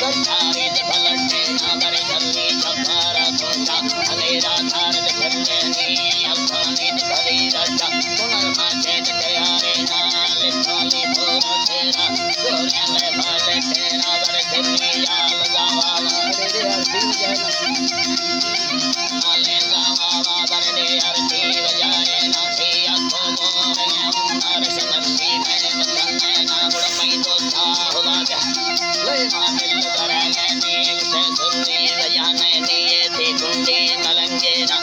सरकारी बलटे ना बरे जल्दी जबारा कोटा हलेरा धार करने नी अल्फानी भरी राजा पुनर्माचे तैयारे ना लिखाली पूरा तेरा सोने ले भाले तेरा बरे दिल्ली याल गावा रे रे दिल जाना आले गावा बरे अरती बजाए ना थी आंखों मोरे उमर समर्सी में वतन ना गुड़मई दोस्ता हुआ गया ले मामिल करेंगे नींद से सुन्नी बजाने दिए थी कुंडी मलंगे ना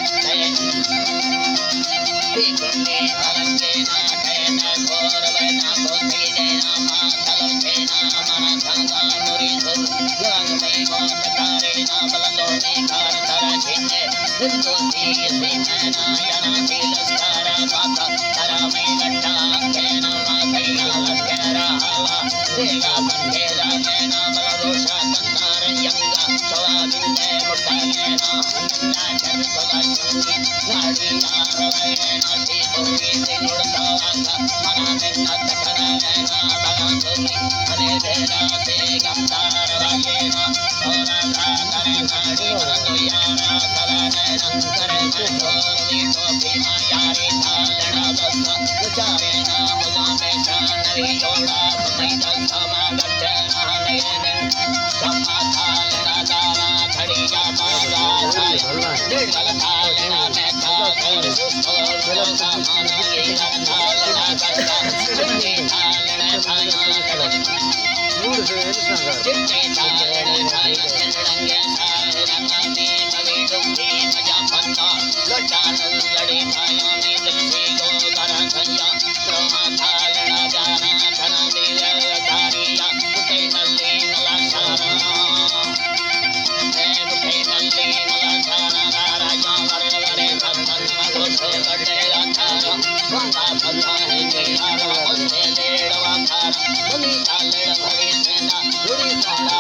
थी कुंडी मलंगे ना कहना घोर बैठा पोथी देना माथल खेना मना संगा मुरी धुल रंग में मौत तारे ना बलंदो में कार तारा छिने हिंदू सी मैना जना थी लस्कारा माथा तारा में गट्टा कहना माथैया लस्कारा हाला देगा बंदेरा कहना बलरोशा तंदार यंगा सवाबिंदे मुट्टा कहना हन्ना चर सदा चुंगी गाड़ी यार कहना थी कोई से उड़ता आंगा मना में न तकना कहना बगा सुनी अरे तेरा से गमदार वागेना सोना था करे गाड़ी बंदो यारा सदा नैना करे छोर दी टोपी मा यारी था लड़ा दस्ता बेचारे ना मुझा में शानरी जोड़ा तुम्हें दस्ता मा गट्टे नहाने कमा था लड़ा दारा खड़ी जाता राजा डेढ़ था लड़ा में था घर और था माना ये था लड़ा करता चिट्ठी था लड़ा खाया चिट्ठी था लड़ा खाया चिड़ंगे सारे रंगानी मवी डुंगी मजा फंदा लटान लड़ी खाया में दिल से गो दरा खैया ब्रह्मा था लड़ा जाना धना दिल धारिया उठे नल्ली नला सारा उठे नल्ली नला सारा राजा वरे वरे भक्तन मगोसे गड्ढे लाखारा गंगा भला है जियारा उससे लेड़वा खारा बनी था लेड़ भरी सेना जुड़ी सारा